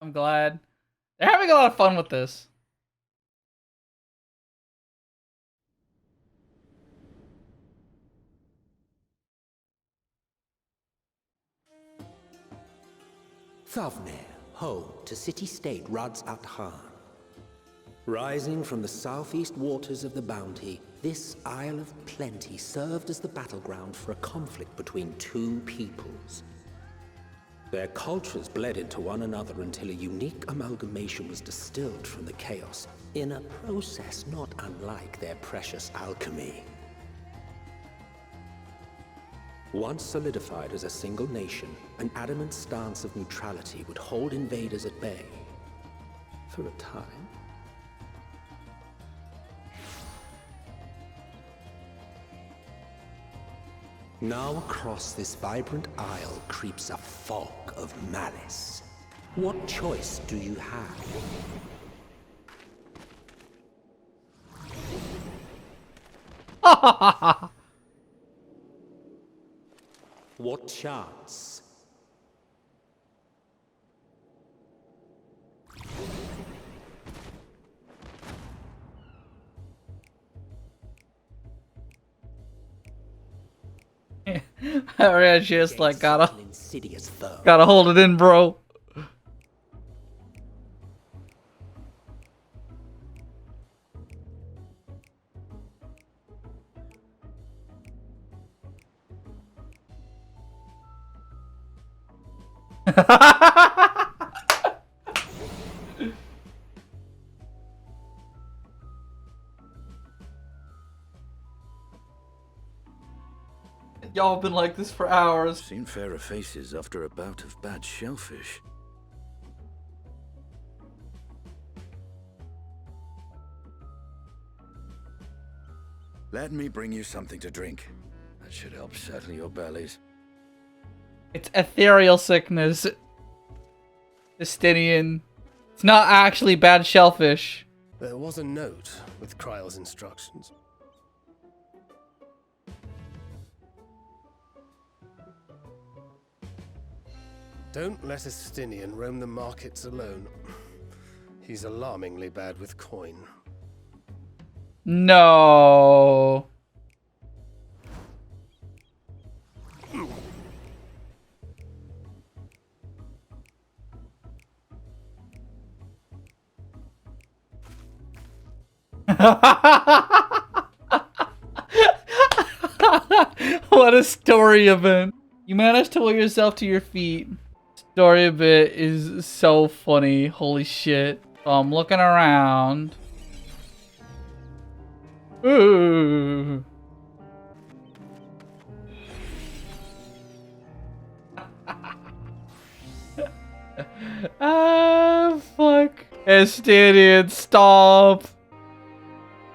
I'm glad. They're having a lot of fun with this. Thavnir, home to city-state Rads at Han. Rising from the southeast waters of the Bounty, this Isle of Plenty served as the battleground for a conflict between two peoples. Their cultures bled into one another until a unique amalgamation was distilled from the chaos, in a process not unlike their precious alchemy. Once solidified as a single nation, an adamant stance of neutrality would hold invaders at bay. For a time. Now across this vibrant isle creeps a fog of malice. What choice do you have? What chance? I just like gotta Insidious foe. gotta hold it in, bro. Y'all been like this for hours. Seen fairer faces after a bout of bad shellfish. Let me bring you something to drink. That should help settle your bellies. It's ethereal sickness. Justinian. It's not actually bad shellfish. There was a note with Kryle's instructions. Don't let Estinian roam the markets alone. He's alarmingly bad with coin. No. What a story event. You managed to will yourself to your feet. Story of it is so funny. Holy shit. So I'm looking around. Ooh. Ah, fuck. Estinian, stop.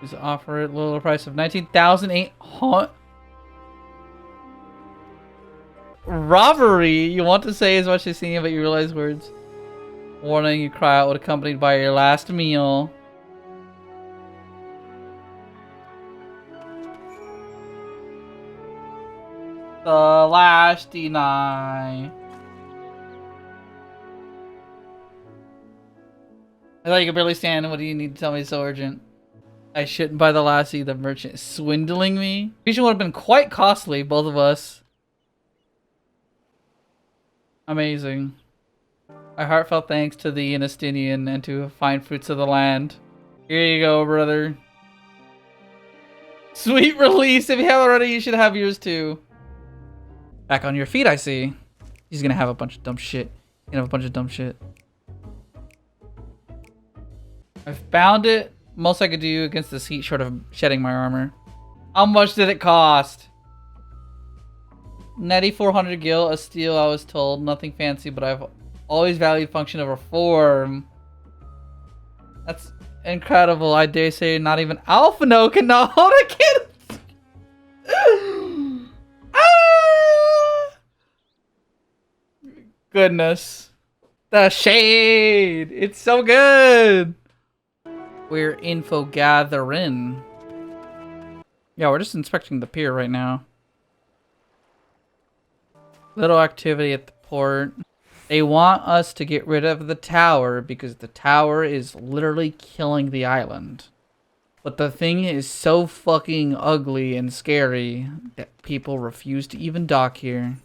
Just offer it a little price of 19,800. Robbery. You want to say as much as seen, but you realize words. Warning, you cry out, accompanied by your last meal. The last deny. I thought you could barely stand. What do you need to tell me so urgent? I shouldn't buy the lassie. The merchant is swindling me. Vision would have been quite costly, both of us. Amazing. My heartfelt thanks to thee, Estinian, and to fine fruits of the land. Here you go, brother. Sweet release. If you haven't already, you should have yours too. Back on your feet, I see. He's gonna have a bunch of dumb shit. He's gonna have a bunch of dumb shit. I've found it. Most I could do against this heat short of shedding my armor. How much did it cost? 9,400 gil, a steel, I was told. Nothing fancy, but I've always valued function over form. That's incredible. I dare say not even Alphino can hold a kid. Goodness. The shade. It's so good. We're info gathering. Yeah, we're just inspecting the pier right now. Little activity at the port. They want us to get rid of the tower because the tower is literally killing the island. But the thing is so fucking ugly and scary that people refuse to even dock here.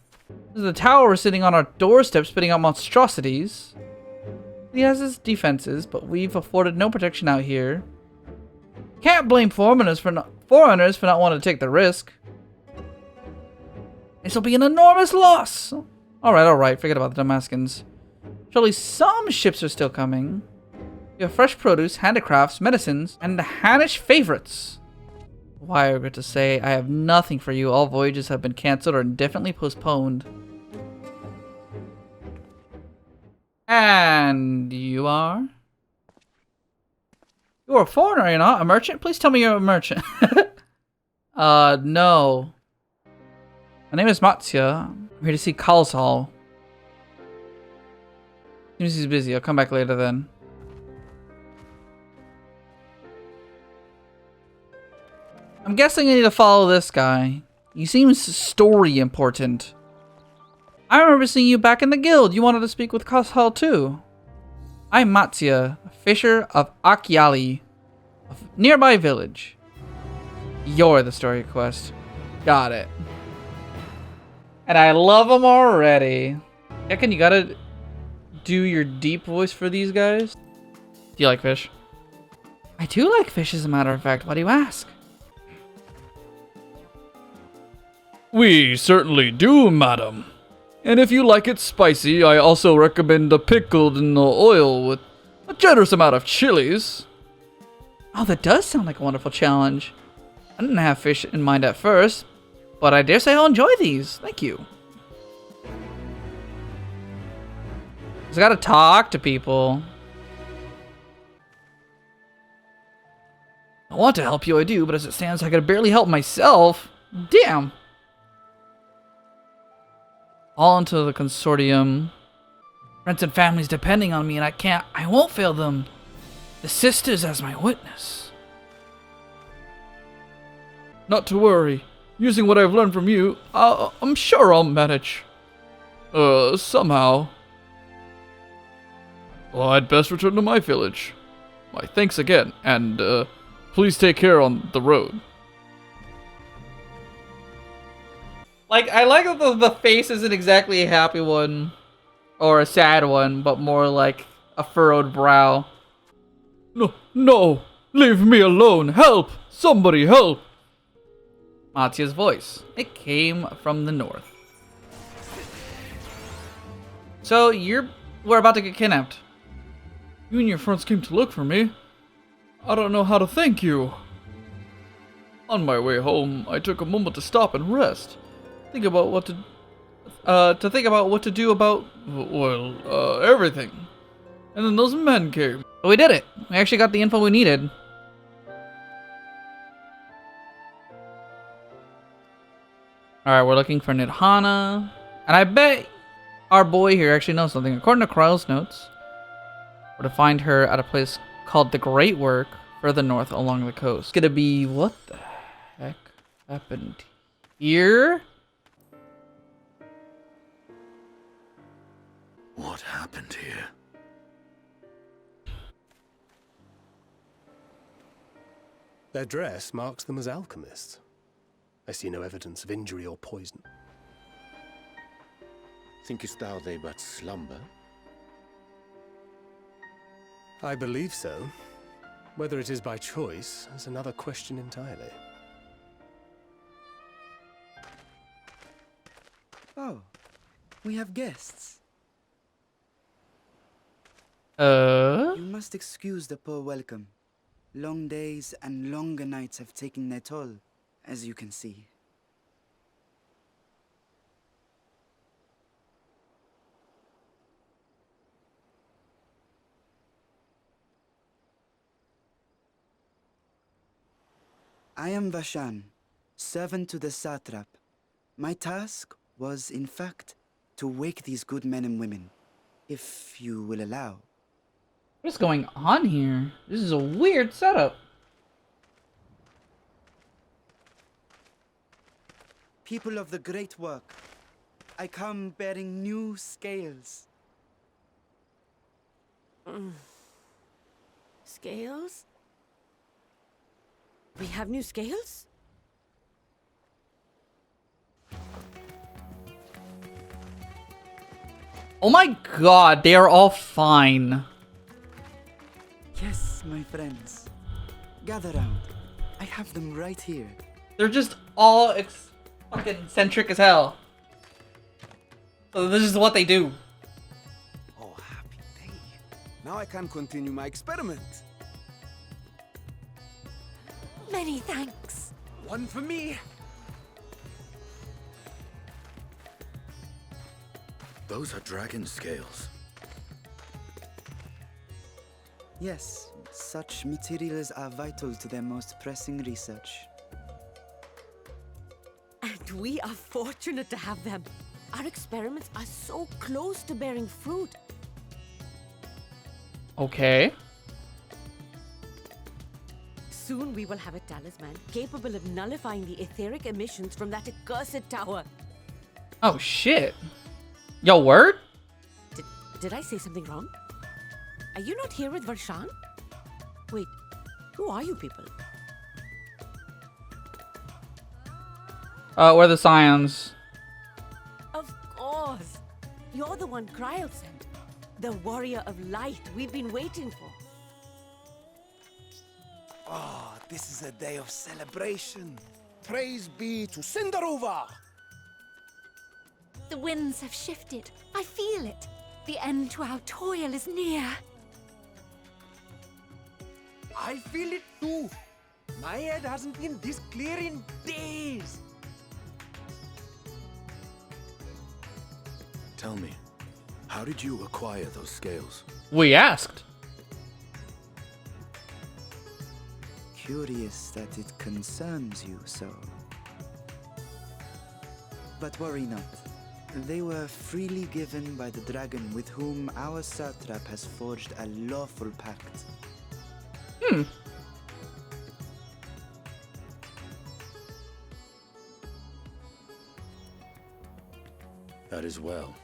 The tower is sitting on our doorstep spitting out monstrosities. He has his defenses, but we've afforded no protection out here. Can't blame foreigners for not wanting to take the risk. This will be an enormous loss. Alright, forget about the Damascans. Surely some ships are still coming. We have fresh produce, handicrafts, medicines, and the Hannish favorites. Why, I regret to say, I have nothing for you. All voyages have been cancelled or indefinitely postponed. And you are? You're a foreigner, you're not? A merchant? Please tell me you're a merchant. No. My name is Matsia. I'm here to see Kalsal. Seems he's busy. I'll come back later then. I'm guessing I need to follow this guy. He seems story important. I remember seeing you back in the guild. You wanted to speak with Kalsal too. I'm Matsia, a fisher of Akyali, a nearby village. You're the story quest. Got it. And I love them already. Ekin, you gotta do your deep voice for these guys. Do you like fish? I do like fish, as a matter of fact. Why do you ask? We certainly do, madam. And if you like it spicy, I also recommend a pickled in the oil with a generous amount of chilies. Oh, that does sound like a wonderful challenge. I didn't have fish in mind at first, but I dare say I'll enjoy these. Thank you. I gotta talk to people. I want to help you, I do, but as it stands, I can barely help myself. Damn. All into the consortium. Friends and families depending on me, and I won't fail them. The sisters as my witness. Not to worry. Using what I've learned from you, I'm sure I'll manage. Somehow. Well, I'd best return to my village. Why, thanks again, and, please take care on the road. Like, I like that the face isn't exactly a happy one. Or a sad one, but more like a furrowed brow. No! Leave me alone! Help! Somebody help! Matsia's voice. It came from the north. So, we're about to get kidnapped. You and your friends came to look for me. I don't know how to thank you. On my way home, I took a moment to stop and rest. Think about what to do about, well, everything. And then those men came. But we did it. We actually got the info we needed. Alright, we're looking for Nidhana. And I bet our boy here actually knows something. According to Kryle's notes, we're to find her at a place called the Great Work further north along the coast. It's gonna be, what the heck happened here? What happened here? Their dress marks them as alchemists. I see no evidence of injury or poison. Thinkest thou they but slumber? I believe so. Whether it is by choice is another question entirely. Oh, we have guests. You You must excuse the poor welcome. Long days and longer nights have taken their toll, as you can see. I am Vashan, servant to the satrap. My task was, in fact, to wake these good men and women, if you will allow. What's going on here? This is a weird setup. People of the great work, I come bearing new scales. Scales? We have new scales? Oh my god, they are all fine. Yes, my friends. Gather round. I have them right here. They're just all fucking eccentric as hell. So this is what they do. Oh, happy day. Now I can continue my experiment. Many thanks. One for me. Those are dragon scales. Yes, such materials are vital to their most pressing research. And we are fortunate to have them. Our experiments are so close to bearing fruit. Okay. Soon we will have a talisman capable of nullifying the etheric emissions from that accursed tower. Oh shit. Yo, word? Did I say something wrong? Are you not here with Varshan? Wait, who are you people? We're the Scions. Of course. You're the one Kryl sent. The warrior of light we've been waiting for. Oh, this is a day of celebration. Praise be to Cinderova. The winds have shifted. I feel it. The end to our toil is near. I feel it too. My head hasn't been this clear in days. Tell me, how did you acquire those scales? We asked. Curious that it concerns you so. But worry not. They were freely given by the dragon with whom our satrap has forged a lawful pact. That is well.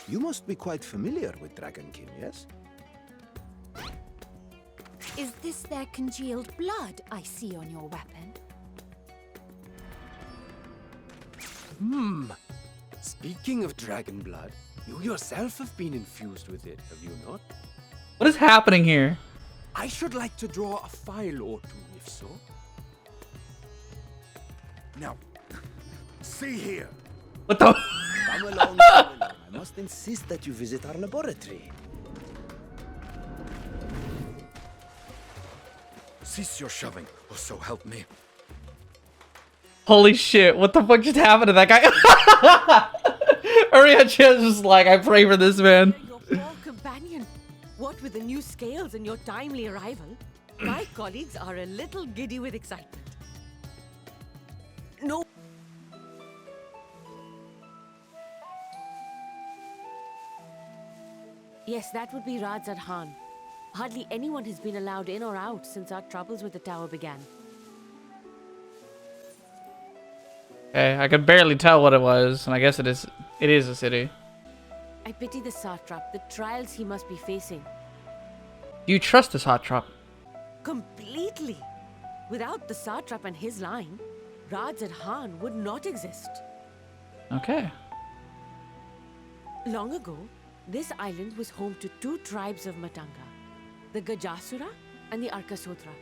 You must be quite familiar with Dragonkin, yes? Is this their congealed blood I see on your weapon? Speaking of dragon blood, you yourself have been infused with it, have you not? What is happening here? I should like to draw a file or two, if so. Now, see here. What the? Come along, come along. I must insist that you visit our laboratory. Cease your shoving, or so help me. Holy shit! What the fuck just happened to that guy? Ariachi is just like, I pray for this man. Your poor companion. What with the new scales and your timely arrival, my colleagues are a little giddy with excitement. No. Yes, that would be Radzad Khan. Hardly anyone has been allowed in or out since our troubles with the tower began. Okay, I could barely tell what it was, and I guess it is a city. I pity the satrap, the trials he must be facing. Do you trust this hot trap? Completely. Without the satrap and his line, Radzad Khan would not exist. Okay. Long ago, this island was home to two tribes of Matanga, the Gajasura and the Arkasodra.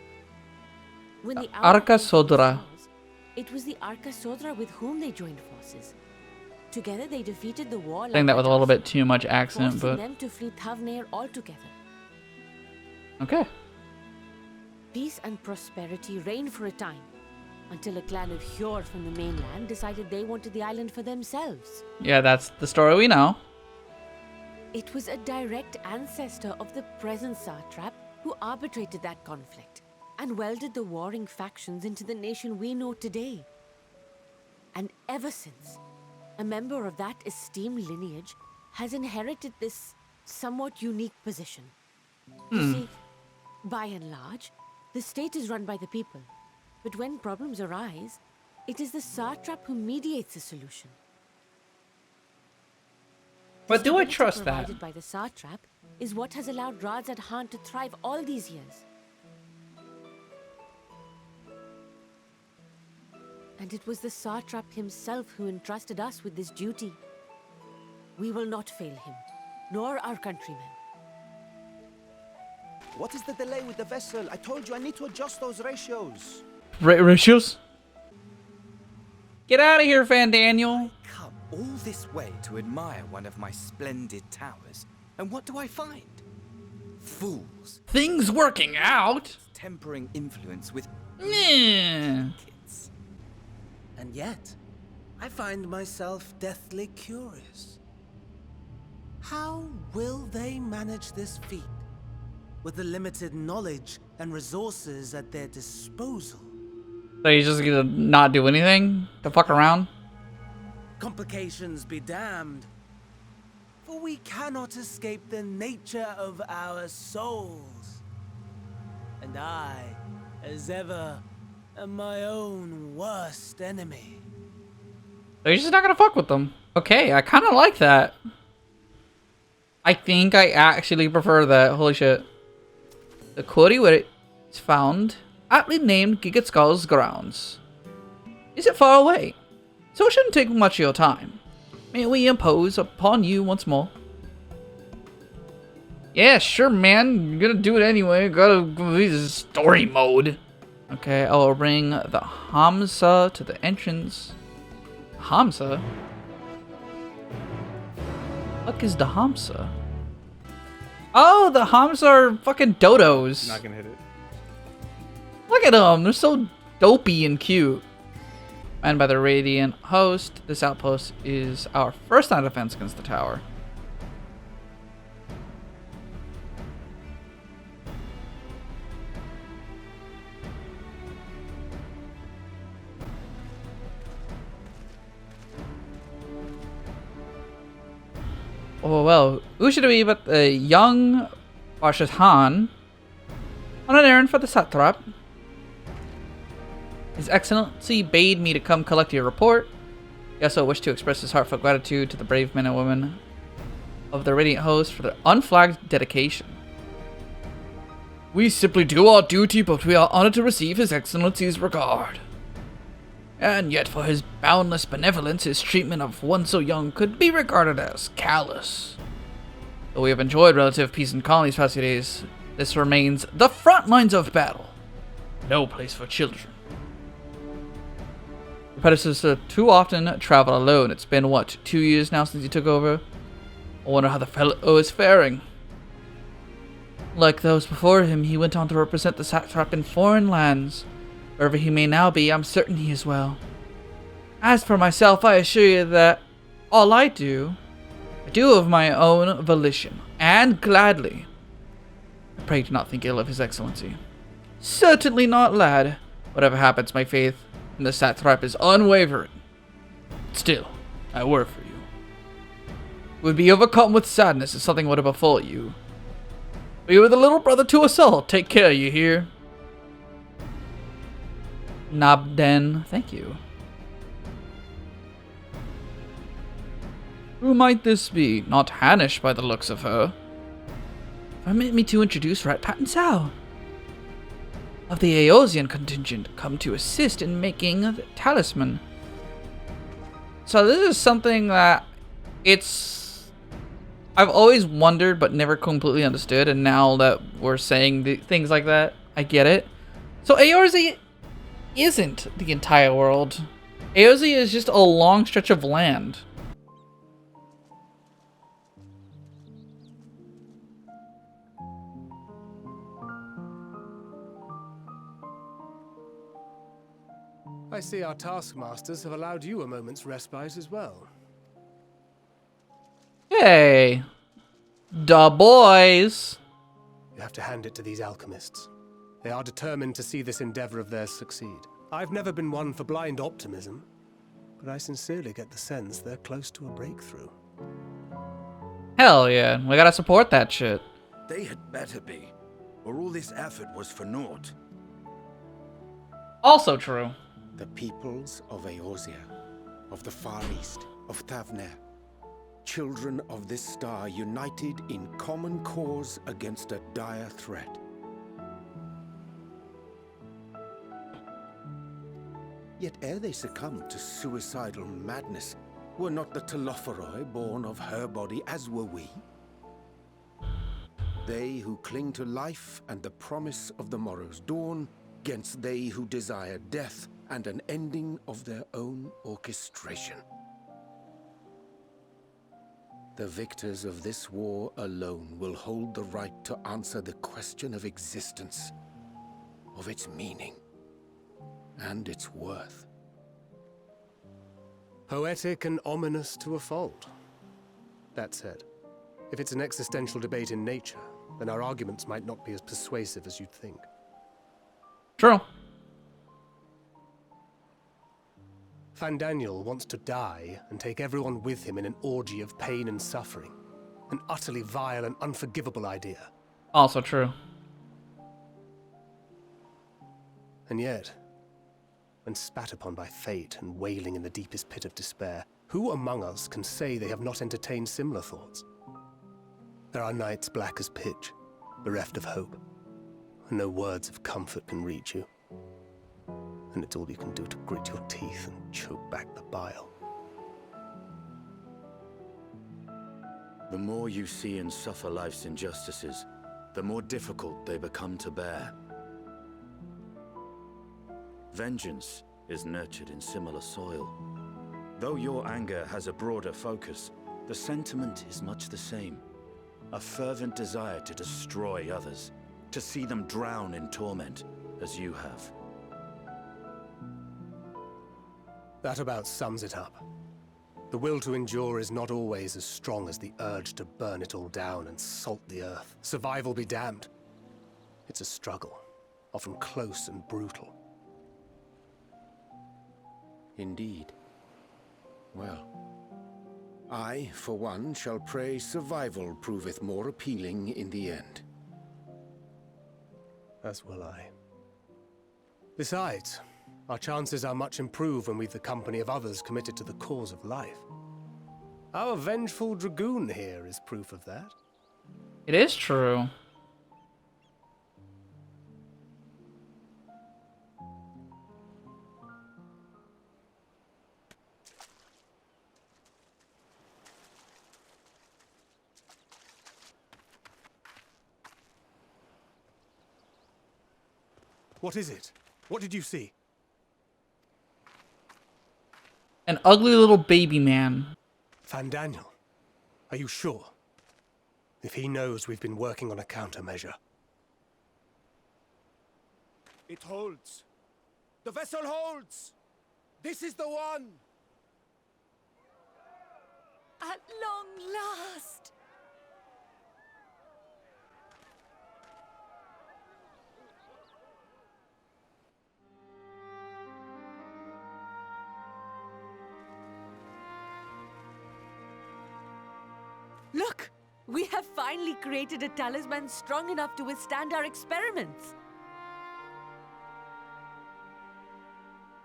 When the Arkasodra. It was the Arkasodra with whom they joined forces. Together they defeated the war. Saying that with a little bit too much accent, forcing but them to flee Thavnair altogether. okay. Peace and prosperity reigned for a time, until a clan of Hjor from the mainland decided they wanted the island for themselves. Yeah, that's the story we know. It was a direct ancestor of the present satrap who arbitrated that conflict and welded the warring factions into the nation we know today. And ever since, a member of that esteemed lineage has inherited this somewhat unique position. You see, by and large, the state is run by the people. But when problems arise, it is the satrap who mediates a solution. But do I stability trust that? provided by the satrap is what has allowed Radz at Han to thrive all these years. And it was the satrap himself who entrusted us with this duty. We will not fail him, nor our countrymen. What is the delay with the vessel? I told you I need to adjust those ratios. Ratios? Get out of here, Van Daniel. Come all this way to admire one of my splendid towers, and what do I find? Fools Things working out. tempering influence with Meh. kids. And yet, I find myself deathly curious. How will they manage this feat with the limited knowledge and resources at their disposal? So he's just gonna not do anything to fuck around? Complications be damned, for we cannot escape the nature of our souls. And I, as ever, am my own worst enemy. So he's just not gonna fuck with them. Okay, I kind of like that. I think I actually prefer that. Holy shit. The quarry where it's found, aptly named Giga Skull's grounds. Is it far away? So it shouldn't take much of your time. May we impose upon you once more? Yeah, sure, man. You're gonna do it anyway. Gotta go this story mode. Okay, I will bring the Hamsa to the entrance. Hamsa? What is the Hamsa? Oh, the Hamsa are fucking dodos. Not gonna hit it. Look at them. They're so dopey and cute. Manned by the Radiant host, this outpost is our first line of defense against the tower. Oh well, who should it be but the young Barshas Han on an errand for the satrap? His Excellency bade me to come collect your report. He also wished to express his heartfelt gratitude to the brave men and women of the Radiant host for their unflagged dedication. We simply do our duty, but we are honored to receive His Excellency's regard. And yet for his boundless benevolence, his treatment of one so young could be regarded as callous. Though we have enjoyed relative peace in colonies past few days, this remains the front lines of battle. No place for children. Your predecessor too often traveled alone. It's been, what, 2 years now since he took over? I wonder how the fellow is faring. Like those before him, he went on to represent the satrap in foreign lands. Wherever he may now be, I'm certain he is well. As for myself, I assure you that all I do of my own volition, and gladly. I pray do not think ill of His Excellency. Certainly not, lad. Whatever happens, my faith in the satrap is unwavering. Still, I work for you. Would be overcome with sadness if something were to befall you. But you are the little brother to us all. Take care, you hear? Nabden, thank you. Who might this be? Not Hanish by the looks of her. Permit me to introduce Rat Pat and Sao of the Aeosian contingent, come to assist in making the talisman. So this is something that I've always wondered but never completely understood, and now that we're saying things like that, I get it. So Aeosia isn't the entire world. Aeosia is just a long stretch of land. I see our taskmasters have allowed you a moment's respite as well. Hey, da boys. You have to hand it to these alchemists. They are determined to see this endeavor of theirs succeed. I've never been one for blind optimism, but I sincerely get the sense they're close to a breakthrough. Hell yeah, we gotta support that shit. They had better be, or all this effort was for naught. Also true. The peoples of Aeosia, of the Far East, of Tavner, children of this star united in common cause against a dire threat. Yet ere they succumbed to suicidal madness, were not the Telophoroi born of her body as were we? They who cling to life and the promise of the morrow's dawn, against they who desire death and an ending of their own orchestration. The victors of this war alone will hold the right to answer the question of existence, of its meaning, and its worth. Poetic and ominous to a fault. That said, if it's an existential debate in nature, then our arguments might not be as persuasive as you'd think. True. Fandaniel wants to die and take everyone with him in an orgy of pain and suffering. An utterly vile and unforgivable idea. Also true. And yet, when spat upon by fate and wailing in the deepest pit of despair, who among us can say they have not entertained similar thoughts? There are nights black as pitch, bereft of hope, and no words of comfort can reach you. And it's all you can do to grit your teeth and choke back the bile. The more you see and suffer life's injustices, the more difficult they become to bear. Vengeance is nurtured in similar soil. Though your anger has a broader focus, the sentiment is much the same. A fervent desire to destroy others, to see them drown in torment, as you have. That about sums it up. The will to endure is not always as strong as the urge to burn it all down and salt the earth. Survival be damned. It's a struggle, often close and brutal. Indeed. Well, I, for one, shall pray survival proveth more appealing in the end. As will I. Besides, our chances are much improved when we've the company of others committed to the cause of life. Our vengeful dragoon here is proof of that. It is true. What is it? What did you see? An ugly little baby man. Fandaniel, are you sure? If he knows we've been working on a countermeasure. It holds. The vessel holds. This is the one. At long last! Look! We have finally created a talisman strong enough to withstand our experiments.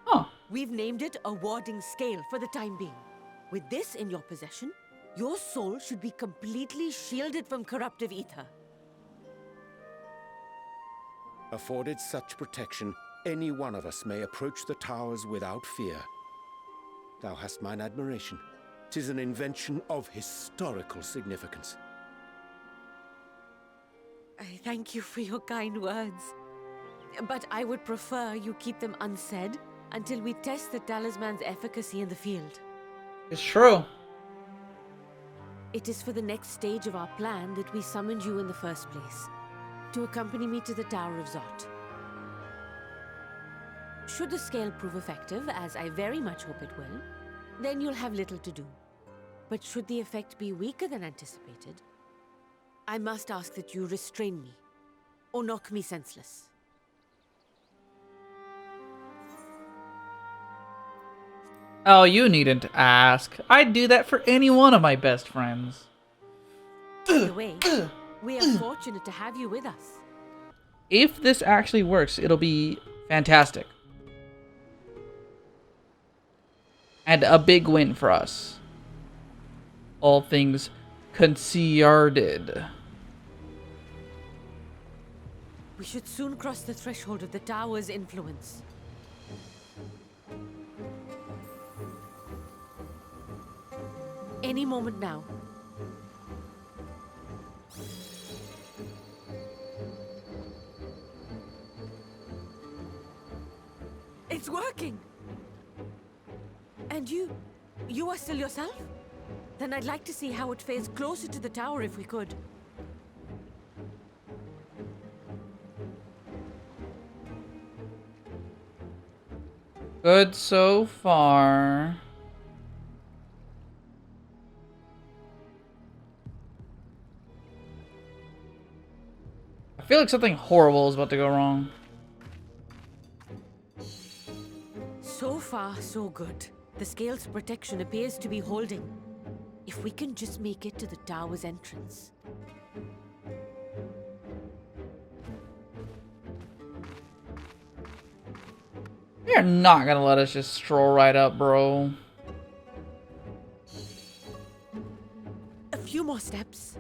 Oh. We've named it a warding scale for the time being. With this in your possession, your soul should be completely shielded from corruptive ether. Afforded such protection, any one of us may approach the towers without fear. Thou hast mine admiration. 'Tis an invention of historical significance. I thank you for your kind words. But I would prefer you keep them unsaid until we test the talisman's efficacy in the field. It's true. It is for the next stage of our plan that we summoned you in the first place, to accompany me to the Tower of Zot. Should the scale prove effective, as I very much hope it will, then you'll have little to do. But should the effect be weaker than anticipated, I must ask that you restrain me, or knock me senseless. Oh, you needn't ask. I'd do that for any one of my best friends. By the way, we are fortunate to have you with us. If this actually works, it'll be fantastic. And a big win for us. all things concerned. We should soon cross the threshold of the tower's influence. Any moment now. It's working! And you are still yourself? Then I'd like to see how it fares closer to the tower if we could. Good so far. I feel like something horrible is about to go wrong. So far, so good. The scale's protection appears to be holding. If we can just make it to the tower's entrance. You're not gonna let us just stroll right up, bro. A few more steps.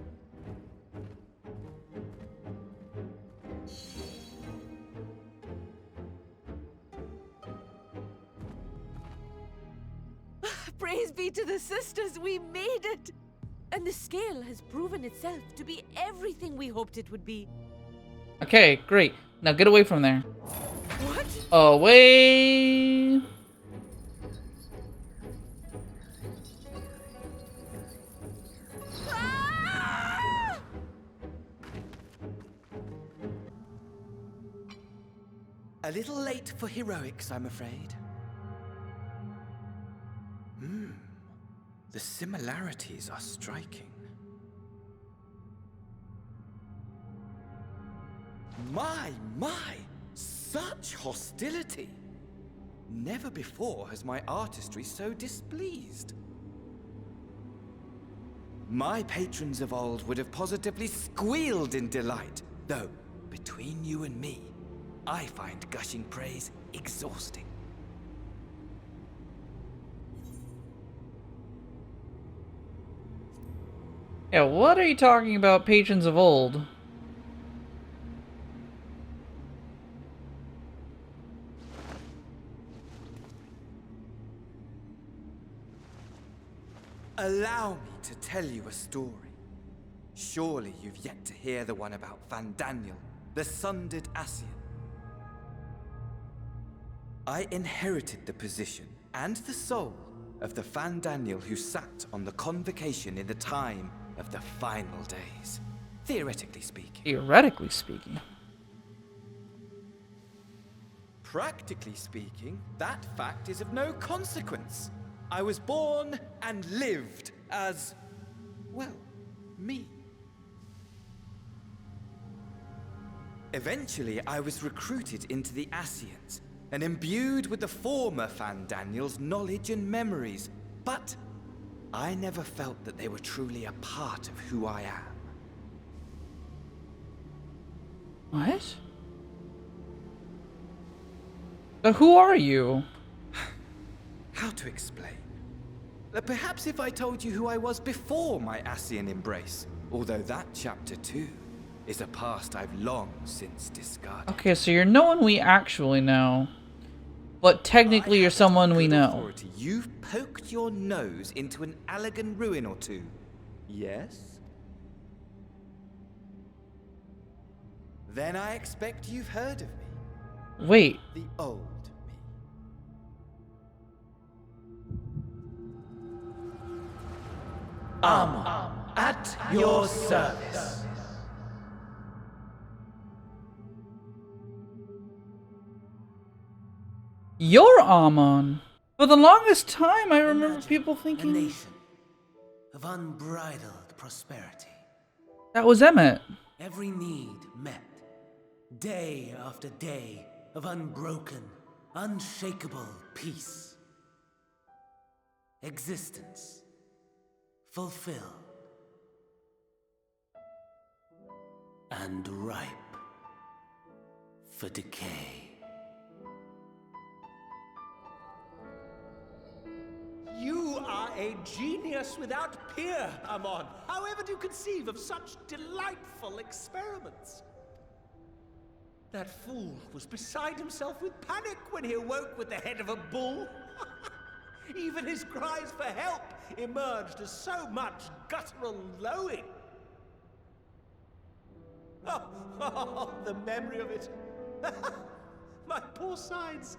Praise be to the sisters, we made it! And the scale has proven itself to be everything we hoped it would be. Okay, great. Now get away from there. What? Away! Ah! A little late for heroics, I'm afraid. The similarities are striking. My! Such hostility! Never before has my artistry so displeased. My patrons of old would have positively squealed in delight, though, between you and me, I find gushing praise exhausting. Yeah, what are you talking about, patrons of old? Allow me to tell you a story. Surely you've yet to hear the one about Van Daniel, the sundered Ascian. I inherited the position and the soul of the Van Daniel who sat on the convocation in the time of the final days, theoretically speaking. Theoretically speaking. Practically speaking, that fact is of no consequence. I was born and lived as, well, me. Eventually, I was recruited into the Ascians and imbued with the former Van Daniel's knowledge and memories, but I never felt that they were truly a part of who I am. What? So who are you? How to explain? Perhaps if I told you who I was before my Ascian embrace, although that chapter too is a past I've long since discarded. Okay, so you're no one we actually know. But technically you're someone we know. Authority. You've poked your nose into an Allegan ruin or two. Yes? Then I expect you've heard of me. Wait. The old me. At your service. You're Amon. For the longest time, I remember people A thinking nation of unbridled prosperity. that was Emmett. Every need met. Day after day of unbroken, unshakable peace. Existence fulfilled and ripe for decay. You are a genius without peer, Amon. However do you conceive of such delightful experiments? That fool was beside himself with panic when he awoke with the head of a bull. Even his cries for help emerged as so much guttural lowing. Oh, the memory of it. My poor sides.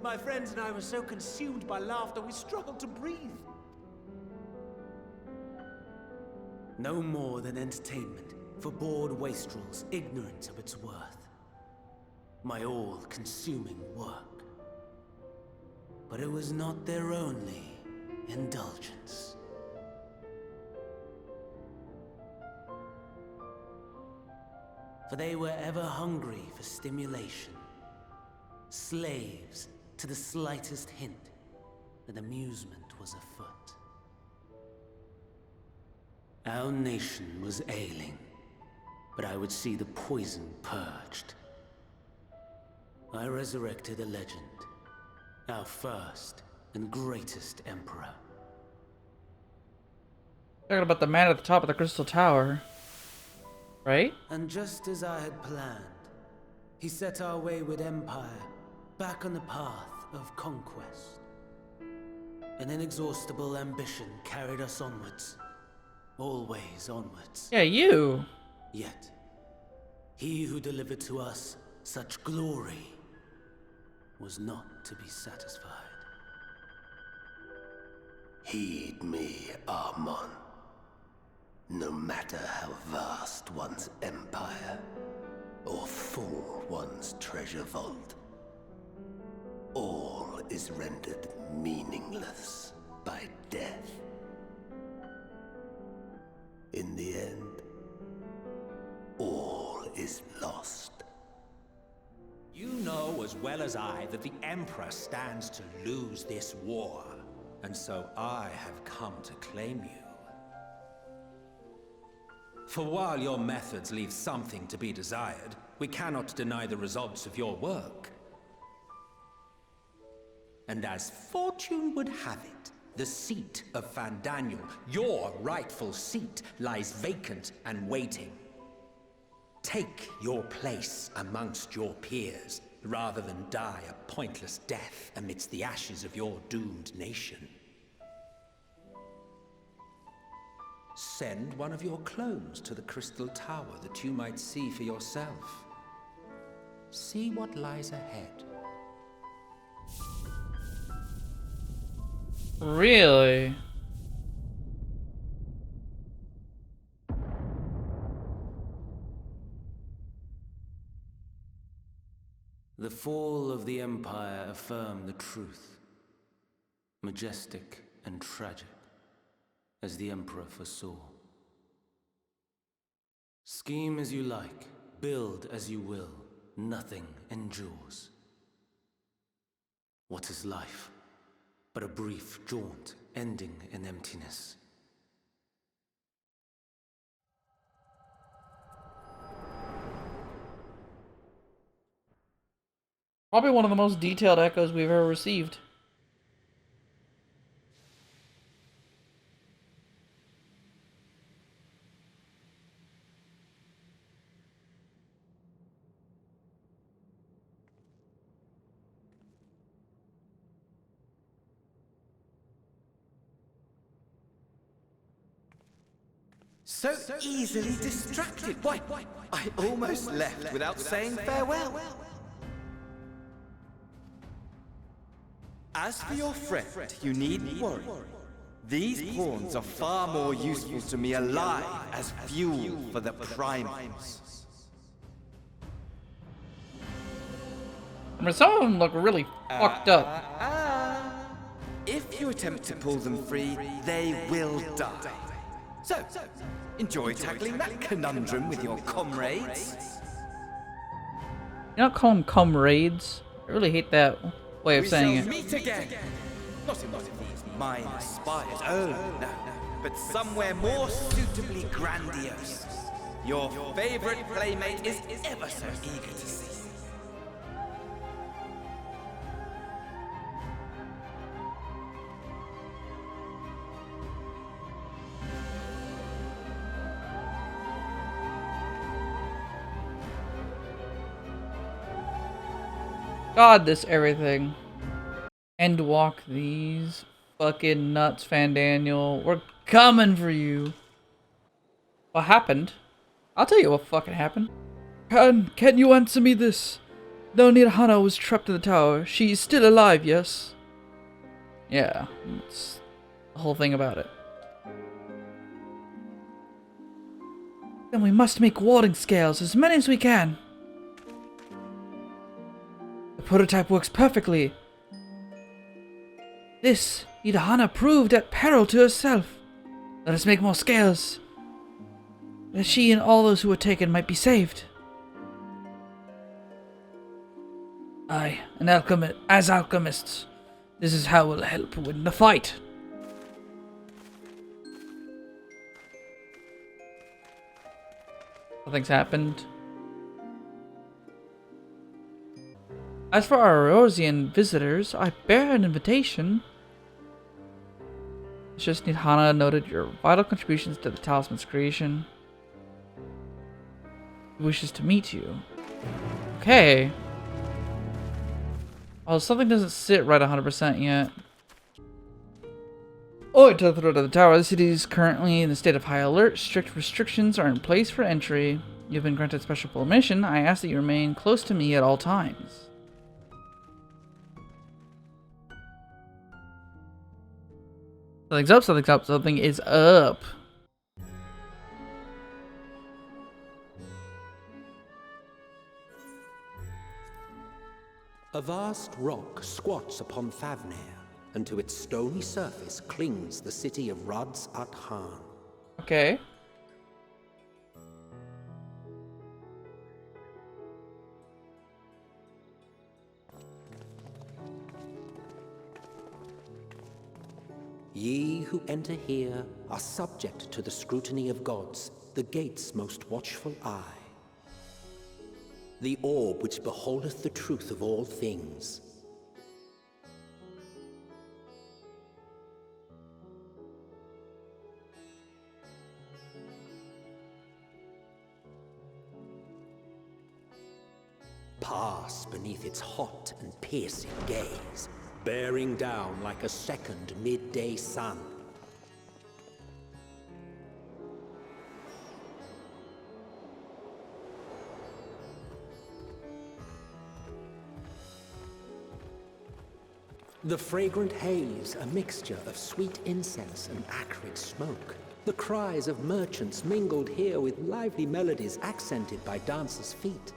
My friends and I were so consumed by laughter we struggled to breathe. No more than entertainment for bored wastrels ignorant of its worth. My all-consuming work. But it was not their only indulgence. For they were ever hungry for stimulation. Slaves to the slightest hint that amusement was afoot. Our nation was ailing, but I would see the poison purged. I resurrected a legend, our first and greatest emperor. Talking about the man at the top of the Crystal Tower, right? And just as I had planned, he set our wayward empire back on the path of conquest. An inexhaustible ambition carried us onwards, always onwards. Yeah, you. Yet, he who delivered to us such glory was not to be satisfied. Heed me, Amon. No matter how vast one's empire, or full one's treasure vault, all is rendered meaningless by death. In the end, all is lost. You know as well as I that the Emperor stands to lose this war, and so I have come to claim you. For while your methods leave something to be desired, we cannot deny the results of your work. And as fortune would have it, the seat of Fandaniel, your rightful seat, lies vacant and waiting. Take your place amongst your peers, rather than die a pointless death amidst the ashes of your doomed nation. Send one of your clones to the Crystal Tower that you might see for yourself. See what lies ahead. Really? The fall of the Empire affirmed the truth. Majestic and tragic, as the Emperor foresaw. Scheme as you like, build as you will, nothing endures. What is life but a brief jaunt ending in emptiness? Probably one of the most detailed echoes we've ever received. So easily distracted. Why, I almost left without saying farewell. As for your friend, you needn't worry. These pawns are far more useful to me alive as fuel for the primals. I mean, some of them look really fucked up. If you attempt to pull them free, they will die. So, enjoy tackling that conundrum with your comrades. You don't call them comrades. I really hate that way of saying it. We shall meet again. Not in one of these minor spires, oh no, but somewhere more suitably grandiose. Your favorite playmate is ever so eager to see. God, this everything. Endwalk these fucking nuts, Fan Daniel. We're coming for you. What happened? I'll tell you what fucking happened. Can you answer me this? Though Nirhana was trapped in the tower, she is still alive, yes? Yeah, that's the whole thing about it. Then we must make warding scales, as many as we can. The prototype works perfectly. This Nirhana proved at peril to herself. Let us make more scales, that she and all those who were taken might be saved. Aye, as alchemists, this is how we'll help win the fight. Nothing's happened. As for our Eorzean visitors, I bear an invitation. It's just Nidhana noted your vital contributions to the talisman's creation. He wishes to meet you. Okay. Well, something doesn't sit right 100% yet. Owing to the threat of the tower, the city is currently in a state of high alert. Strict restrictions are in place for entry. You've been granted special permission. I ask that you remain close to me at all times. Something's up, something's up, something is up. A vast rock squats upon Favnir, and to its stony surface clings the city of Rods at Han. Okay. Ye who enter here are subject to the scrutiny of gods, the gate's most watchful eye. The orb which beholdeth the truth of all things. Pass beneath its hot and piercing gaze, bearing down like a second midday sun. The fragrant haze, a mixture of sweet incense and acrid smoke. The cries of merchants mingled here with lively melodies accented by dancers' feet.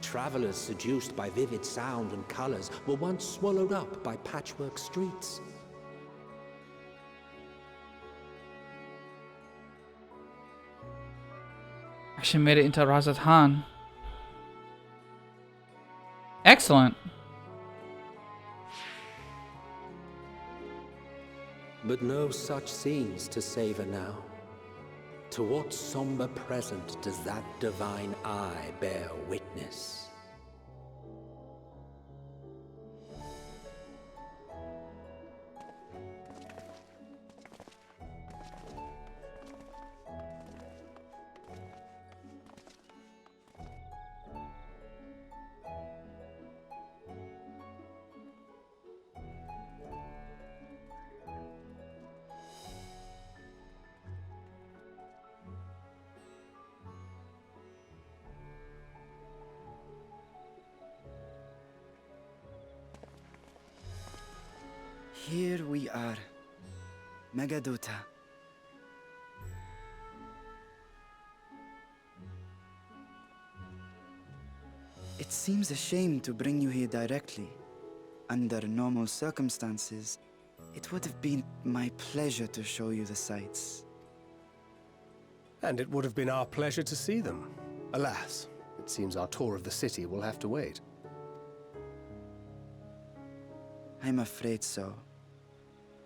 Travelers seduced by vivid sound and colors were once swallowed up by patchwork streets. Actually made it into Razat Han. Excellent. But no such scenes to savor now. To what somber present does that divine eye bear witness? Here we are, Megadota. It seems a shame to bring you here directly. Under normal circumstances, it would have been my pleasure to show you the sights. And it would have been our pleasure to see them. Alas, it seems our tour of the city will have to wait. I'm afraid so.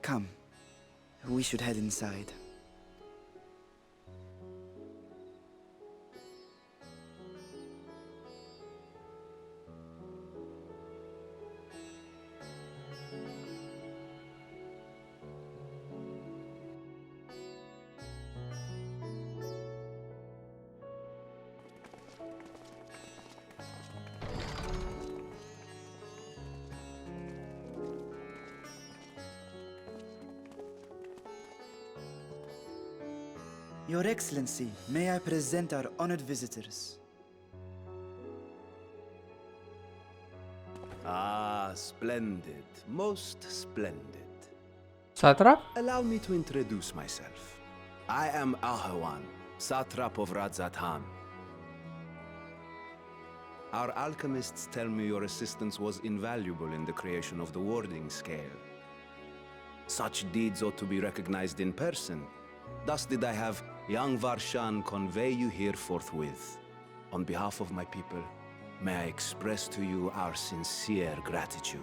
Come, we should head inside. Your Excellency, may I present our honored visitors? Ah, splendid. Most splendid. Satrap? Allow me to introduce myself. I am Ahawan, Satrap of Radzatan. Our alchemists tell me your assistance was invaluable in the creation of the warding scale. Such deeds ought to be recognized in person. Thus did I have young Varshan convey you here forthwith. On behalf of my people, may I express to you our sincere gratitude.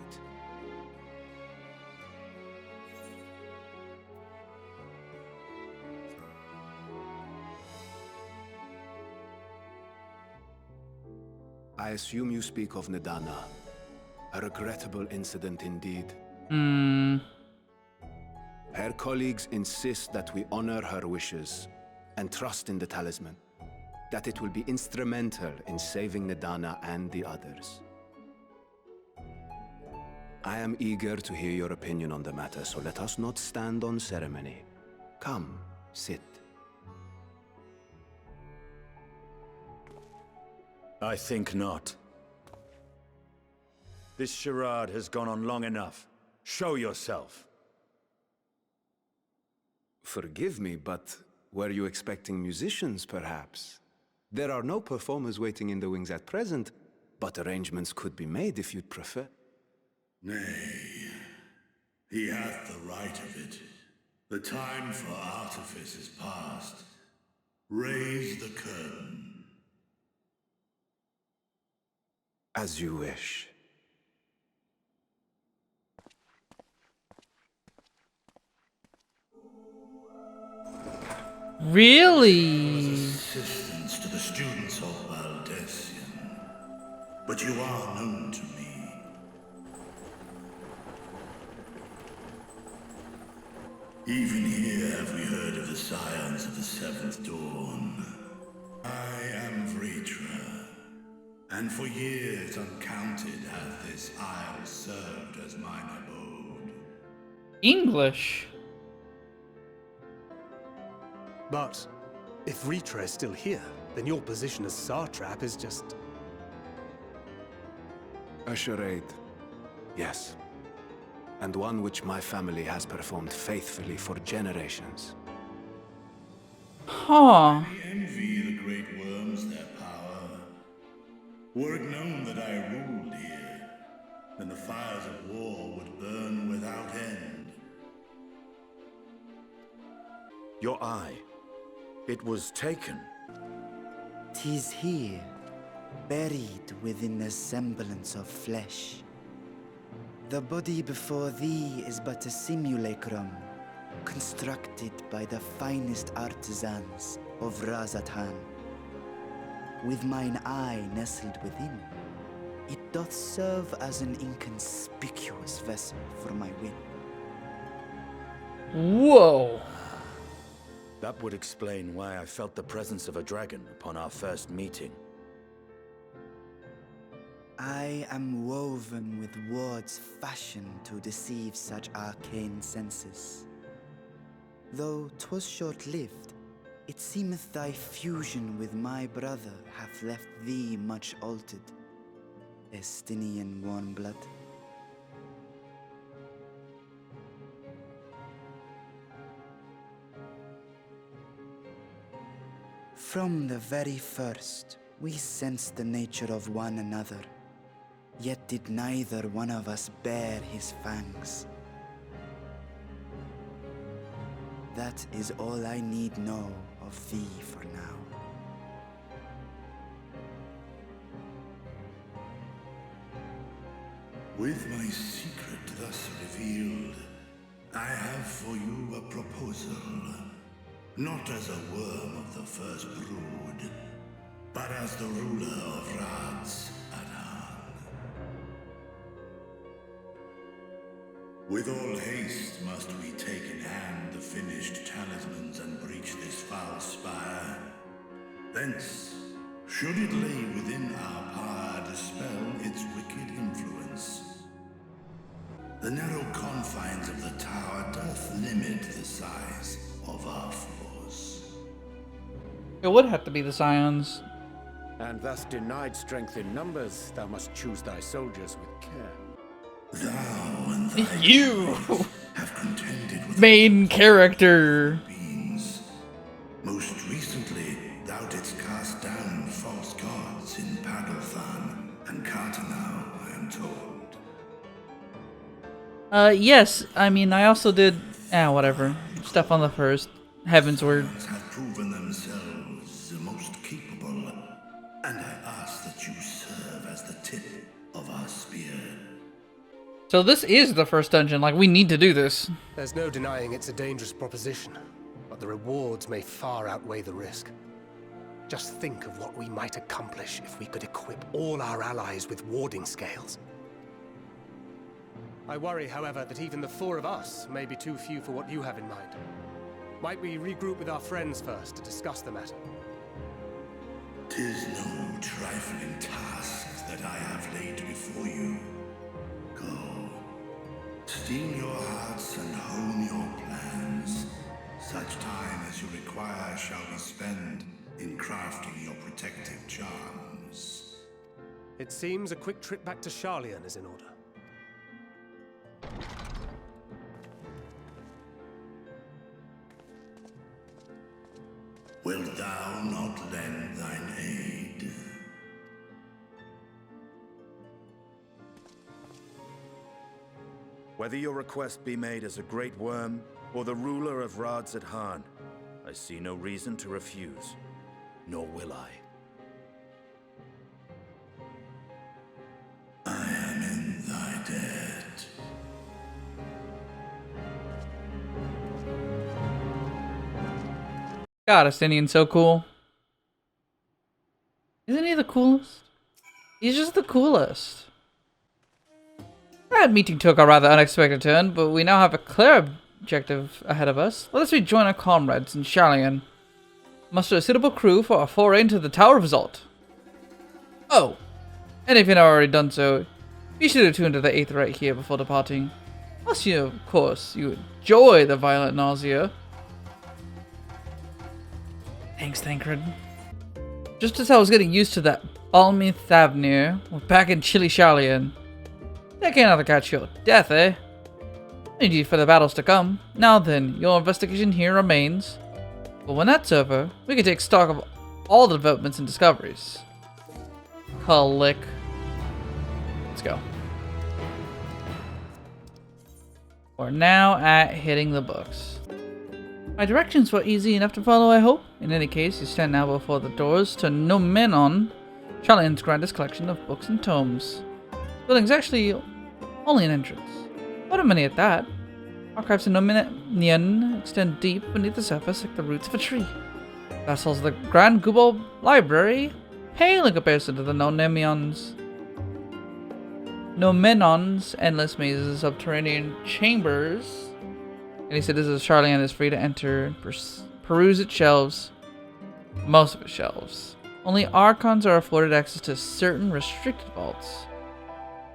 I assume you speak of Nadana. A regrettable incident indeed. Her colleagues insist that we honor her wishes and trust in the talisman, that it will be instrumental in saving Nadana and the others. I am eager to hear your opinion on the matter, so let us not stand on ceremony. Come, sit. I think not. This charade has gone on long enough. Show yourself. Forgive me, but were you expecting musicians, perhaps? There are no performers waiting in the wings at present, but arrangements could be made if you'd prefer. Nay, he hath the right of it. The time for artifice is past. Raise the curtain. As you wish. Really? Assistance to the students of Valdesian. But you are known to me. Even here have we heard of the scions of the Seventh Dawn. I am Vritra, and for years uncounted hath this isle served as mine abode. English. But if Ritra is still here, then your position as Satrap is just... A charade. Yes. And one which my family has performed faithfully for generations. Huh. I envy the great worms their power. Were it known that I ruled here, then the fires of war would burn without end. Your eye. It was taken. 'Tis here, buried within the semblance of flesh. The body before thee is but a simulacrum, constructed by the finest artisans of Razatan. With mine eye nestled within, it doth serve as an inconspicuous vessel for my win. Whoa. That would explain why I felt the presence of a dragon upon our first meeting. I am woven with words fashioned to deceive such arcane senses. Though 'twas short-lived, it seemeth thy fusion with my brother hath left thee much altered, Estinian warm-blood. From the very first, we sensed the nature of one another, yet did neither one of us bare his fangs. That is all I need know of thee for now. With my secret thus revealed, I have for you a proposal. Not as a worm of the first brood, but as the ruler of Radzatan. With all haste must we take in hand the finished talismans and breach this foul spire. Thence, should it lay within our power, dispel its wicked influence. The narrow confines of the tower doth limit the size of our force. It would have to be the Scions. And thus denied strength in numbers, thou must choose thy soldiers with care. Thou and thy You have contended with main character. beings. Most recently, thou didst cast down false gods in Padothan and Cartanau, I am told. Yes. I mean, I also did. Whatever. Stuff on the first. Heavensward. Have proven themselves the most capable, and I ask that you serve as the tip of our spear. So this is the first dungeon. Like, we need to do this. There's no denying it's a dangerous proposition, but the rewards may far outweigh the risk. Just think of what we might accomplish if we could equip all our allies with warding scales. I worry, however, that even the 4 of us may be too few for what you have in mind. Might we regroup with our friends first to discuss the matter? 'Tis no trifling task that I have laid before you. Go, steel your hearts and hone your plans. Such time as you require shall be spent in crafting your protective charms. It seems a quick trip back to Sharlayan is in order. Wilt thou not lend thine aid? Whether your request be made as a great worm or the ruler of Rads at Han, I see no reason to refuse, nor will I. I am in thy debt. God, Estinian's so cool. Isn't he the coolest? He's just the coolest. That meeting took a rather unexpected turn, but we now have a clear objective ahead of us. Let us rejoin our comrades in Sharlayan. Muster a suitable crew for a foray into the Tower of Zalt. Oh, and if you've not already done so, be sure to tune to the 8th right here before departing. Unless you, of course, you enjoy the violent nausea. Thanks, Thancred. Just as I was getting used to that balmy Thavnir, we're back in chilly Sharlayan. That can't either catch your death, eh? Need you for the battles to come. Now then, your investigation here remains. But when that's over, we can take stock of all the developments and discoveries. Click. Let's go. We're now at hitting the books. My directions were easy enough to follow, I hope. In any case, you stand now before the doors to Nomenon, Sharlayan's grandest collection of books and tomes. The building's actually only an entrance. What a many at that. Archives in Nomenion extend deep beneath the surface like the roots of a tree. Vessels of the Grand Gubal Library pale in comparison to the Nomenon's endless mazes of subterranean chambers. Any citizen of Sharlayan is free to enter and peruse its shelves. Most of its shelves. Only Archons are afforded access to certain restricted vaults.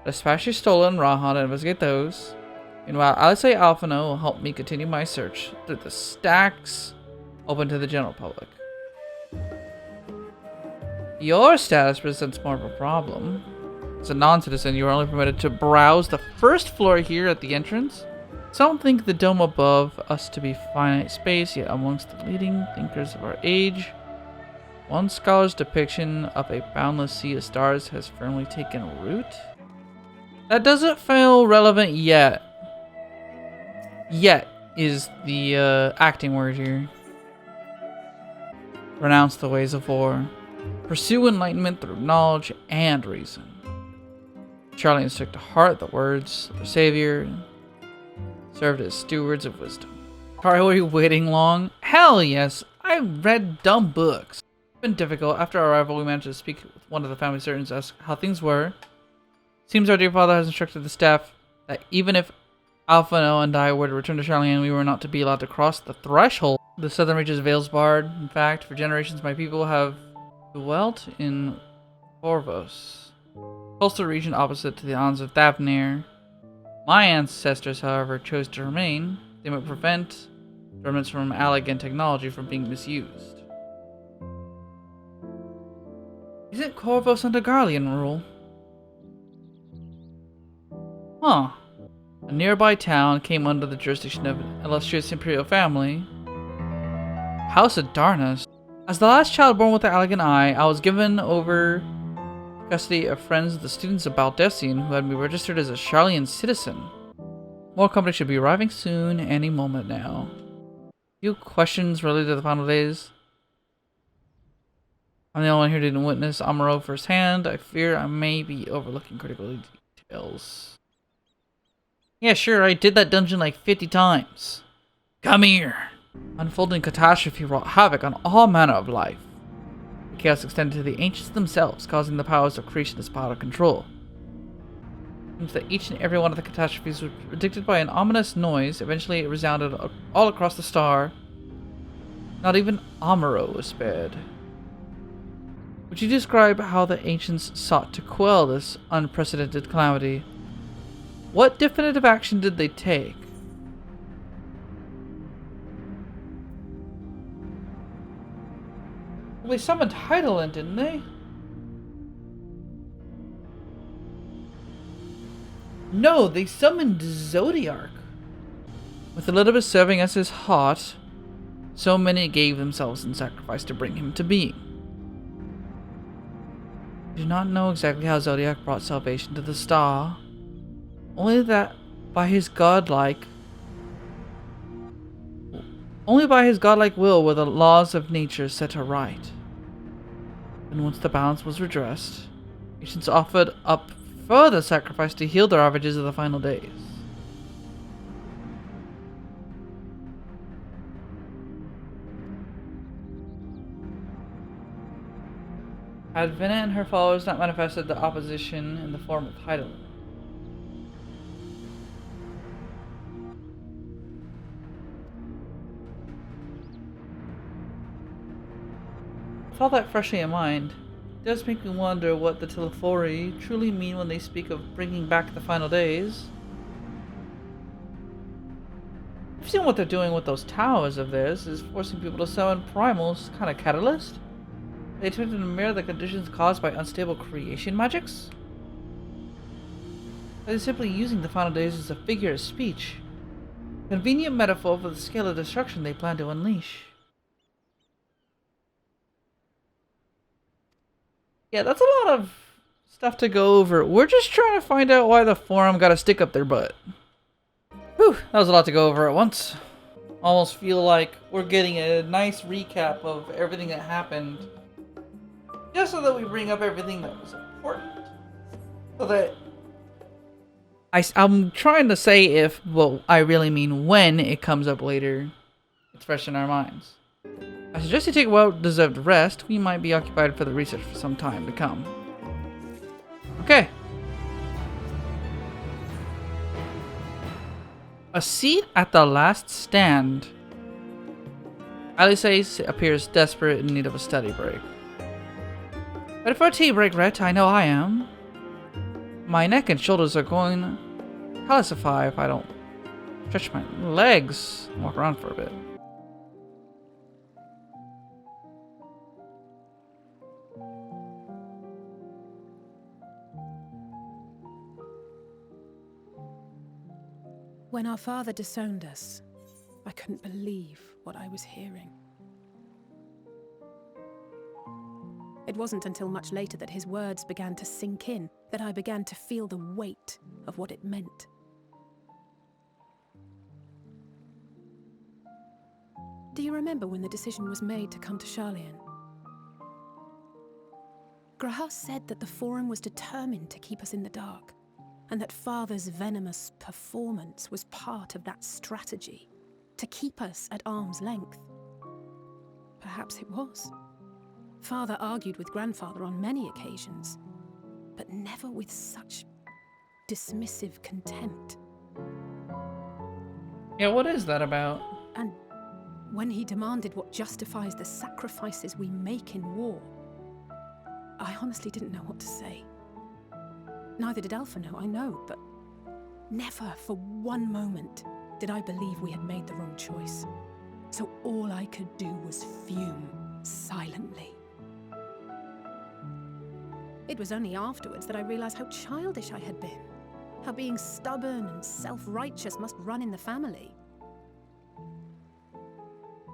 Especially stolen Raha to investigate those. Meanwhile, Alisei Alphino will help me continue my search through the stacks open to the general public. Your status presents more of a problem. As a non-citizen, you are only permitted to browse the first floor here at the entrance. Some think the dome above us to be finite space, yet amongst the leading thinkers of our age, one scholar's depiction of a boundless sea of stars has firmly taken root. That doesn't feel relevant yet. Yet is the acting word here. Renounce the ways of war. Pursue enlightenment through knowledge and reason. Sharlayans took to heart the words of their savior, served as stewards of wisdom. Sorry, were you waiting long? Hell yes, I read dumb books. It's been difficult. After our arrival, we managed to speak with one of the family surgeons to ask how things were. Seems our dear father has instructed the staff that even if Alphino and I were to return to Sharlayan, we were not to be allowed to cross the threshold. The southern reaches of Veilsbard. In fact, for generations, my people have dwelt in Vorvos, coastal region opposite to the islands of Thavnir. My ancestors, however, chose to remain. They might prevent remnants from Allagan technology from being misused. Isn't Corvus under Garlean rule? Huh. A nearby town came under the jurisdiction of an illustrious imperial family. House of Darnus. As the last child born with the elegant eye, I was given over custody of friends of the students of Baldessian who had me registered as a Charlian citizen. More company should be arriving soon, any moment now. Few questions related to the final days. I'm the only one here who didn't witness Amuro firsthand. I fear I may be overlooking critical details. Yeah, sure, I did that dungeon like 50 times. Come here! Unfolding catastrophe wrought havoc on all manner of life. The chaos extended to the ancients themselves, causing the powers of creation to spot out of control. It seems that each and every one of the catastrophes was predicted by an ominous noise. Eventually it resounded all across the star. Not even Amuro was spared. Would you describe how the ancients sought to quell this unprecedented calamity? What definitive action did they take? Well, they summoned Heidelin, didn't they? No, they summoned Zodiark. With Elizabeth serving as his heart, so many gave themselves in sacrifice to bring him to being. I do not know exactly how Zodiac brought salvation to the star, only by his godlike will were the laws of nature set aright. And once the balance was redressed, ancients offered up further sacrifice to heal the ravages of the final days. Had Vinna and her followers not manifested the opposition in the form of Heidelin? With all that freshly in mind, it does make me wonder what the Telefori truly mean when they speak of bringing back the final days. I've seen what they're doing with those towers of theirs, is forcing people to summon primals, kind of catalyst. They attempted to mirror the conditions caused by unstable creation magics? Are they simply using the final days as a figure of speech? Convenient metaphor for the scale of destruction they plan to unleash. Yeah, that's a lot of stuff to go over. We're just trying to find out why the forum got a stick up their butt. Whew, that was a lot to go over at once. Almost feel like we're getting a nice recap of everything that happened. Just so that we bring up everything that was important. So that... I'm trying to say if, well, I really mean when it comes up later. It's fresh in our minds. I suggest you take a well-deserved rest. We might be occupied for the research for some time to come. Okay. A seat at the last stand. Alice appears desperate in need of a study break. Ready for a tea break, Rhett? I know I am. My neck and shoulders are going to calcify if I don't stretch my legs and walk around for a bit. When our father disowned us, I couldn't believe what I was hearing. It wasn't until much later that his words began to sink in, that I began to feel the weight of what it meant. Do you remember when the decision was made to come to Charlian? Graham said that the Forum was determined to keep us in the dark, and that Father's venomous performance was part of that strategy, to keep us at arm's length. Perhaps it was. Father argued with Grandfather on many occasions, but never with such dismissive contempt. Yeah, what is that about? And when he demanded what justifies the sacrifices we make in war, I honestly didn't know what to say. Neither did Alpha know, I know, but never for one moment did I believe we had made the wrong choice. So all I could do was fume silently. It was only afterwards that I realized how childish I had been. How being stubborn and self-righteous must run in the family.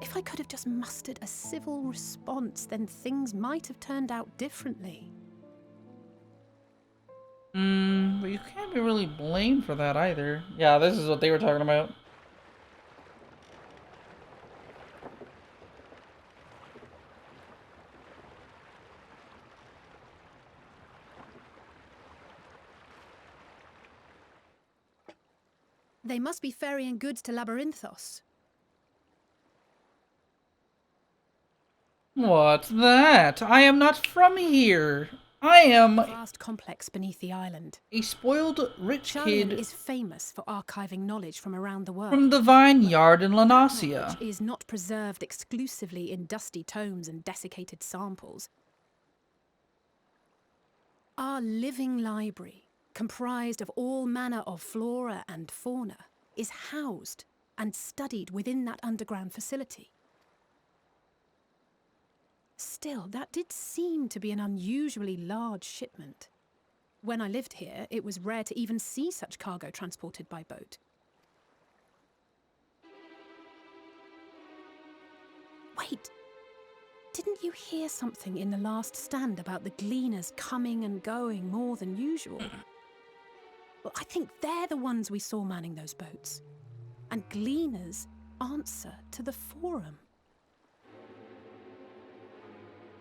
If I could have just mustered a civil response, then things might have turned out differently. But you can't be really blamed for that either. Yeah, this is what they were talking about. They must be ferrying goods to Labyrinthos. What's that? I am not from here. I am A vast complex beneath the island. a spoiled rich Charlian kid is famous for archiving knowledge from around the world. from the vineyard in Lanasia. Knowledge is not preserved exclusively in dusty tomes and desiccated samples. Our living library, comprised of all manner of flora and fauna, is housed and studied within that underground facility. Still, that did seem to be an unusually large shipment. When I lived here, it was rare to even see such cargo transported by boat. Wait, didn't you hear something in the last stand about the gleaners coming and going more than usual? Well, I think they're the ones we saw manning those boats. And gleaners answer to the Forum.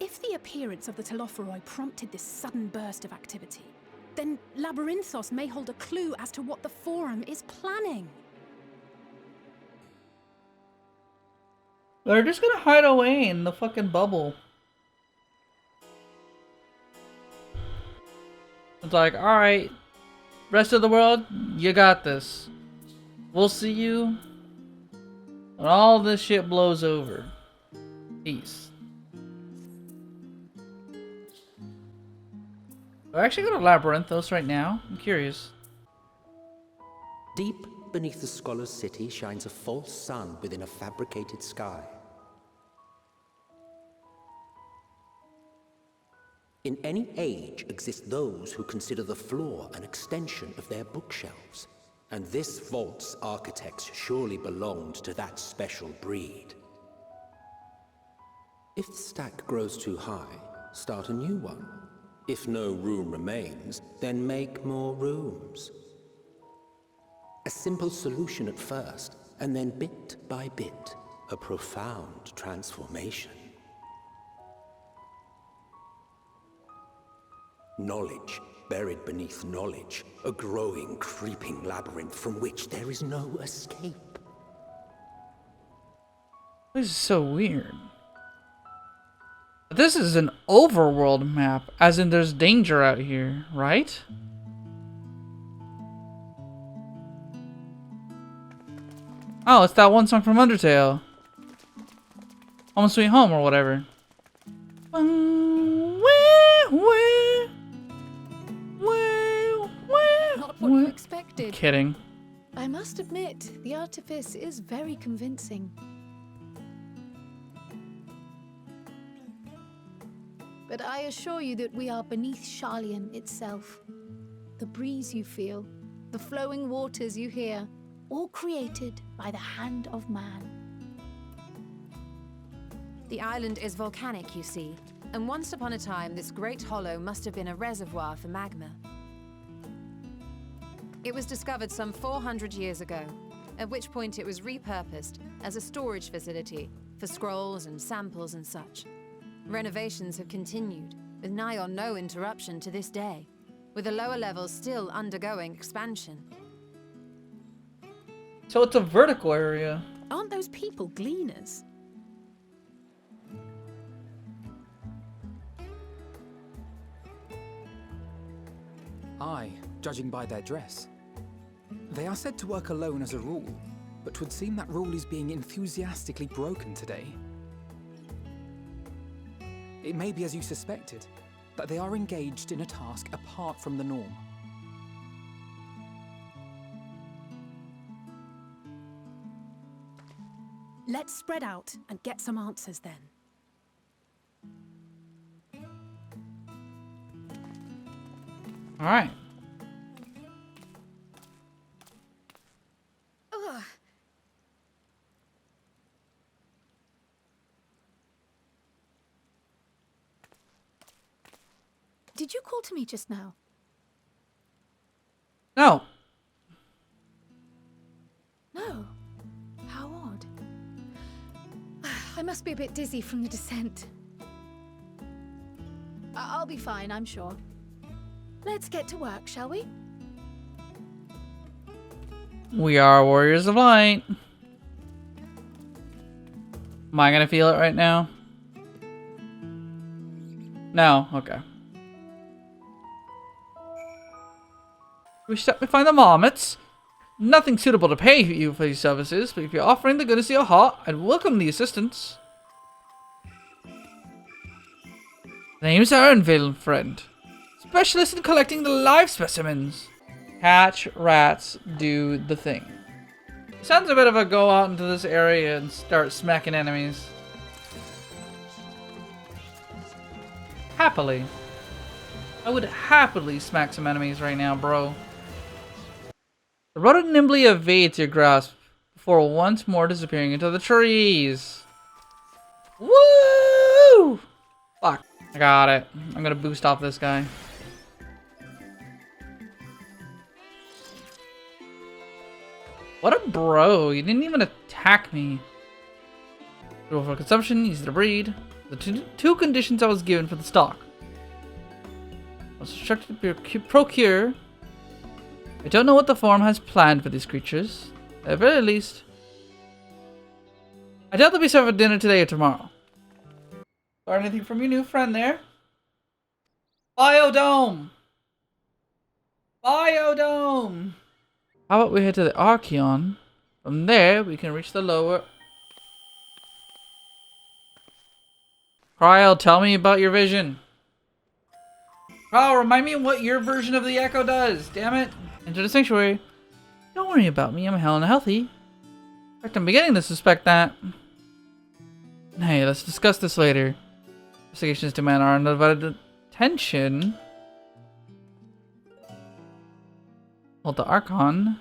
If the appearance of the Telophoroi prompted this sudden burst of activity, then Labyrinthos may hold a clue as to what the Forum is planning. They're just gonna hide away in the fucking bubble. It's like, alright, rest of the world, you got this. We'll see you when all this shit blows over. Peace. Do I actually go to Labyrinthos right now? I'm curious. Deep beneath the scholar's city shines a false sun within a fabricated sky. In any age exist those who consider the floor an extension of their bookshelves, and this vault's architects surely belonged to that special breed. If the stack grows too high, start a new one. If no room remains, then make more rooms. A simple solution at first, and then bit by bit, a profound transformation. Knowledge buried beneath knowledge, a growing, creeping labyrinth from which there is no escape. This is so weird. This is an overworld map, as in there's danger out here, right? Oh, it's that one song from Undertale. Home Sweet Home or whatever. Not what you expected. Kidding. I must admit, the artifice is very convincing. But I assure you that we are beneath Charlian itself. The breeze you feel, the flowing waters you hear, all created by the hand of man. The island is volcanic, you see, and once upon a time this great hollow must have been a reservoir for magma. It was discovered some 400 years ago, at which point it was repurposed as a storage facility for scrolls and samples and such. Renovations have continued, with nigh on no interruption to this day, with the lower levels still undergoing expansion. So it's a vertical area. Aren't those people gleaners? Aye, judging by their dress. They are said to work alone as a rule, but 'twould seem that rule is being enthusiastically broken today. It may be as you suspected, that they are engaged in a task apart from the norm. Let's spread out and get some answers then. Alright. Ugh. Did you call to me just now? No. No. How odd. I must be a bit dizzy from the descent. I'll be fine, I'm sure. Let's get to work, shall we? We are warriors of light. Am I gonna feel it right now? No? Okay. We should find the marmots. Nothing suitable to pay you for these services, but if you're offering the goodness of your heart, I'd welcome the assistance. Name's Aaronville, friend. Specialist in collecting the live specimens. Catch rats, do the thing. Sounds a bit of a go out into this area and start smacking enemies. Happily. I would happily smack some enemies right now, bro. The rudder nimbly evades your grasp before once more disappearing into the trees. Woo! Fuck. I got it. I'm gonna boost off this guy. What a bro. He didn't even attack me. Suitable for consumption, easy to breed. The two conditions I was given for the stock. I was instructed to procure. I don't know what the farm has planned for these creatures. At the very least. I doubt they'll be served for dinner today or tomorrow. Learn anything from your new friend there? Biodome! Biodome! How about we head to the Archeon? From there, we can reach the lower... Cryo, tell me about your vision. Cryo, remind me what your version of the Echo does. Damn it. Enter the sanctuary. Don't worry about me. I'm hell and healthy. In fact, I'm beginning to suspect that. Hey, let's discuss this later. Investigations demand our undivided attention. Hold the Archon.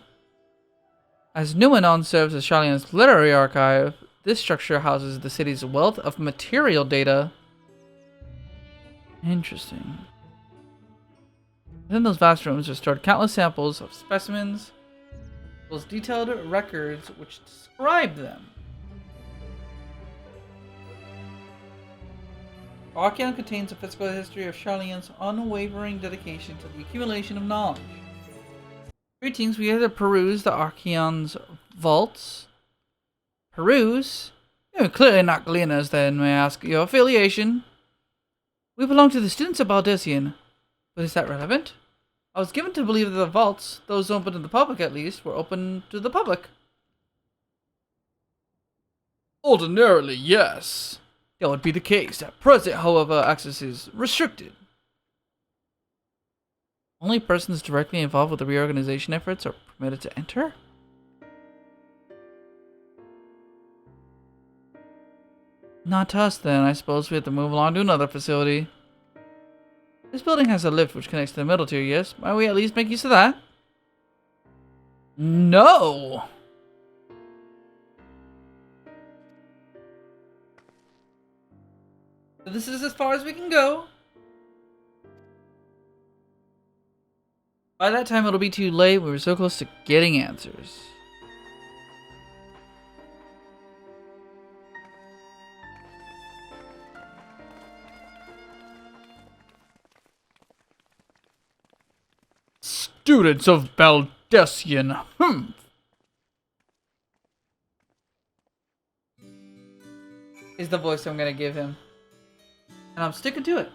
As Numenon serves as Shalion's literary archive, this structure houses the city's wealth of material data. Interesting. Within those vast rooms are stored countless samples of specimens, as well as detailed records which describe them. Archeon contains a physical history of Charlion's unwavering dedication to the accumulation of knowledge. Greetings, we had to peruse the Archeon's vaults. Peruse? You're clearly not gleaners, then, may I ask your affiliation? We belong to the students of Baldessian. But is that relevant? I was given to believe that the vaults, those open to the public at least, were open to the public. Ordinarily, yes. That would be the case. At present, however, access is restricted. Only persons directly involved with the reorganization efforts are permitted to enter? Not to us then. I suppose we have to move along to another facility. This building has a lift which connects to the middle tier, yes? Might we at least make use of that? No! So this is as far as we can go. By that time it'll be too late. We were so close to getting answers. Students of Baldessian. Is the voice I'm gonna give him. And I'm sticking to it.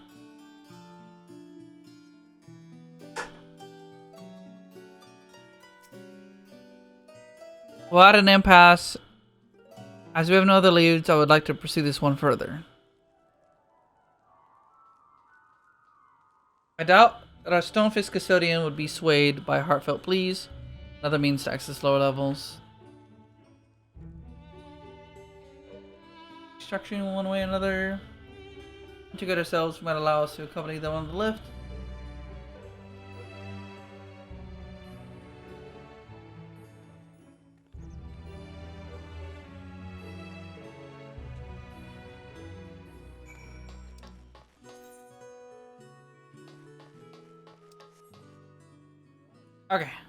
Well, at an impasse, as we have no other leads, I would like to pursue this one further. I doubt that our Stonefist Custodian would be swayed by heartfelt pleas, another means to access lower levels. Structuring one way or another. To get ourselves might allow us to accompany them on the lift. Okay.